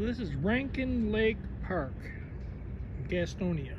This is Rankin Lake Park, Gastonia.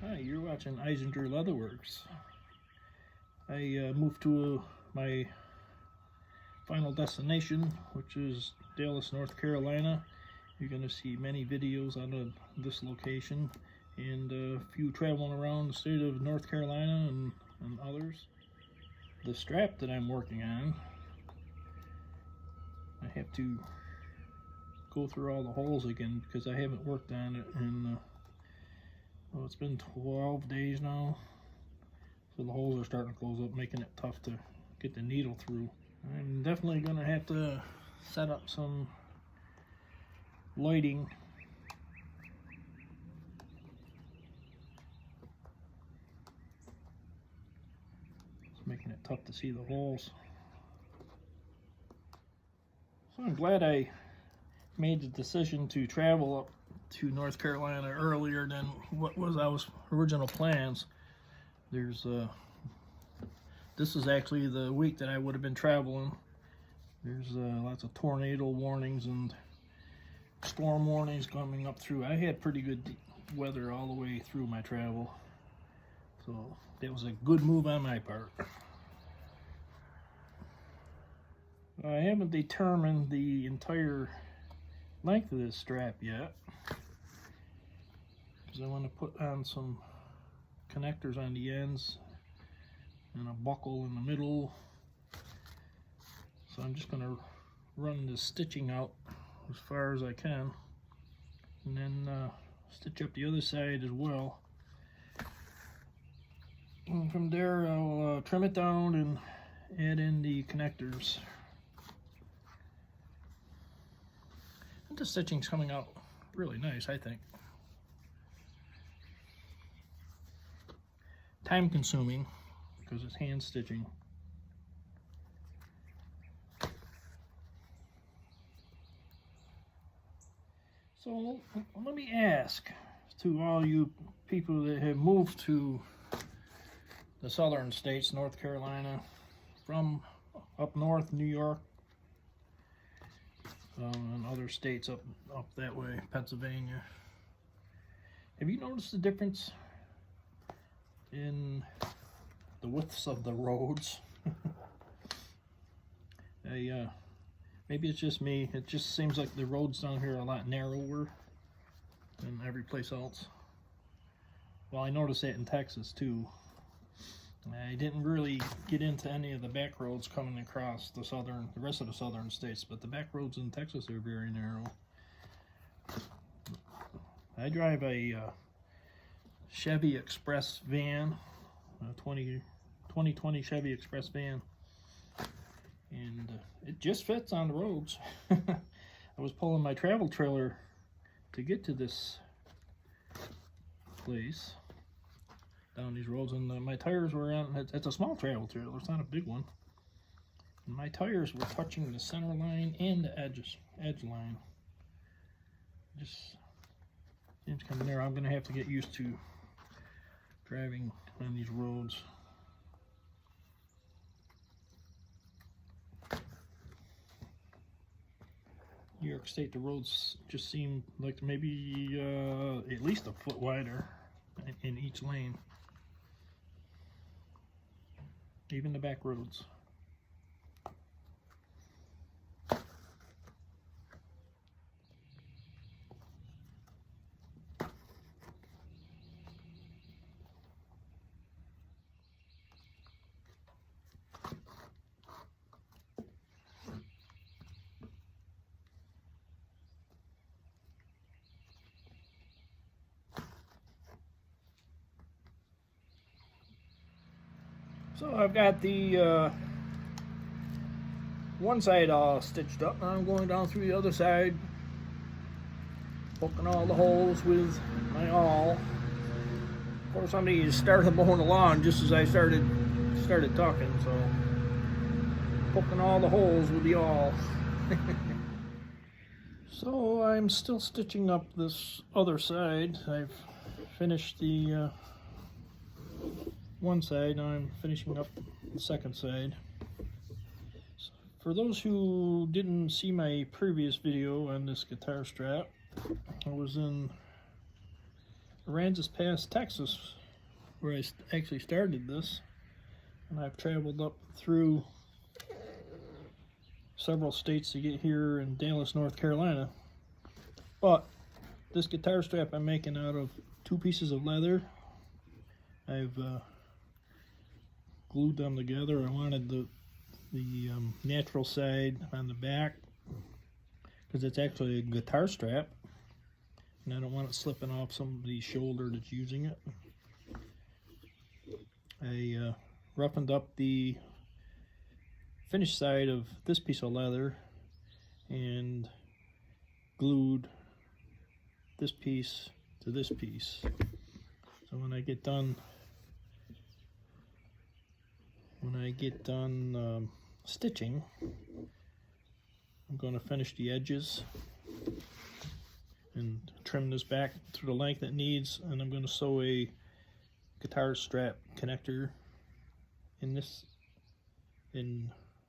Hi, you're watching Eisinger Leatherworks. I moved to my final destination, which is Dallas, North Carolina. You're going to see many videos out of this location and a few traveling around the state of North Carolina and others. The strap that I'm working on, I have to go through all the holes again because I haven't worked on it in well, it's been 12 days now, so the holes are starting to close up, making it tough to get the needle through. I'm definitely going to have to set up some lighting. It's making it tough to see the holes. So I'm glad I made the decision to travel up to North Carolina earlier than what was our original plans. There's this is actually the week that I would have been traveling. There's lots of tornado warnings and storm warnings coming up through. I had pretty good weather all the way through my travel, so that was a good move on my part. I haven't determined the entire length of this strap yet, because I want to put on some connectors on the ends and a buckle in the middle. So I'm just going to run the stitching out as far as I can, and then stitch up the other side as well. And from there I'll trim it down and add in the connectors. And the stitching's coming out really nice, I think. Time consuming because it's hand stitching. So let me ask to all you people that have moved to the southern states, North Carolina, from up north, New York, and other states up that way, Pennsylvania. Have you noticed the difference in the widths of the roads? Maybe it's just me. It just seems like the roads down here are a lot narrower than every place else. Well, I noticed that in Texas too. I didn't really get into any of the back roads coming across the rest of the southern states, but the back roads in Texas are very narrow. I drive a Chevy Express van, a 2020 Chevy Express van, and it just fits on the roads. I was pulling my travel trailer to get to this place down these roads, and my tires were on. It's a small travel trailer, it's not a big one, and my tires were touching the center line and the edge line. Just seems kind of narrow. I'm gonna have to get used to driving on these roads. New York State, the roads just seem like maybe at least a foot wider in each lane. Even the back roads. So I've got the one side all stitched up. Now I'm going down through the other side, poking all the holes with my awl. Of course, somebody started mowing the lawn just as I started talking, so poking all the holes with the awl. So I'm still stitching up this other side. I've finished the one side, now I'm finishing up the second side. So for those who didn't see my previous video on this guitar strap, I was in Aransas Pass, Texas, where I actually started this, and I've traveled up through several states to get here in Dallas, North Carolina. But this guitar strap I'm making out of 2 pieces of leather. I've glued them together. I wanted the natural side on the back because it's actually a guitar strap, and I don't want it slipping off somebody's shoulder that's using it. I roughened up the finished side of this piece of leather and glued this piece to this piece. So when I get done stitching, I'm going to finish the edges and trim this back to the length it needs, and I'm going to sew a guitar strap connector in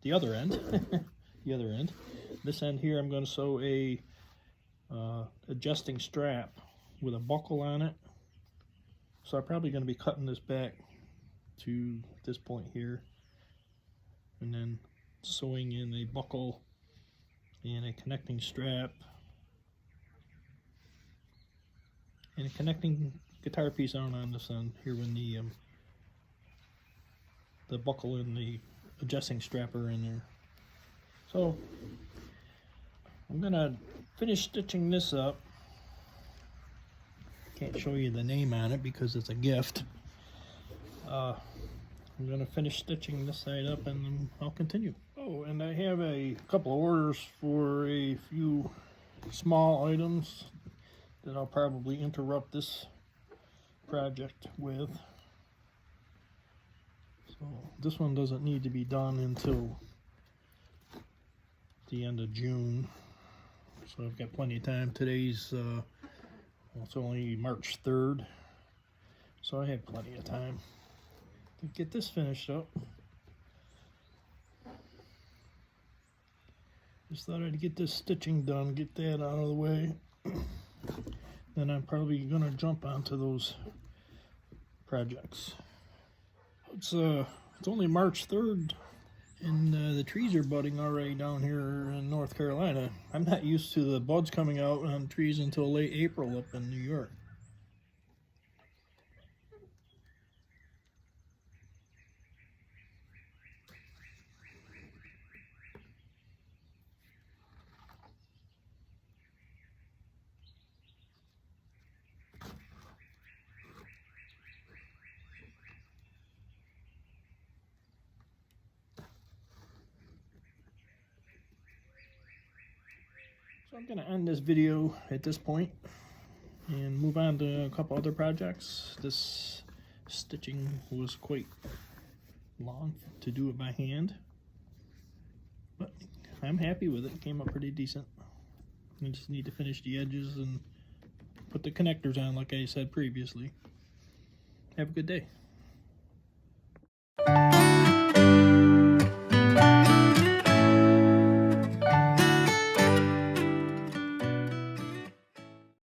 the other end. The other end. This end here, I'm going to sew a adjusting strap with a buckle on it. So I'm probably going to be cutting this back to this point here, and then sewing in a buckle and a connecting strap and a connecting guitar piece on this end here when the buckle and the adjusting strap are in there. So I'm gonna finish stitching this up. Can't show you the name on it because it's a gift. I'm going to finish stitching this side up and then I'll continue. Oh, and I have a couple of orders for a few small items that I'll probably interrupt this project with. So this one doesn't need to be done until the end of June. So I've got plenty of time. Today's, well, it's only March 3rd. So I have plenty of time to get this finished up. Just thought I'd get this stitching done, get that out of the way. Then I'm probably gonna jump onto those projects. It's only March 3rd, and the trees are budding already down here in North Carolina. I'm not used to the buds coming out on trees until late April up in New York. So I'm going to end this video at this point and move on to a couple other projects. This stitching was quite long to do it by hand, but I'm happy with it. It came up pretty decent. I just need to finish the edges and put the connectors on like I said previously. Have a good day.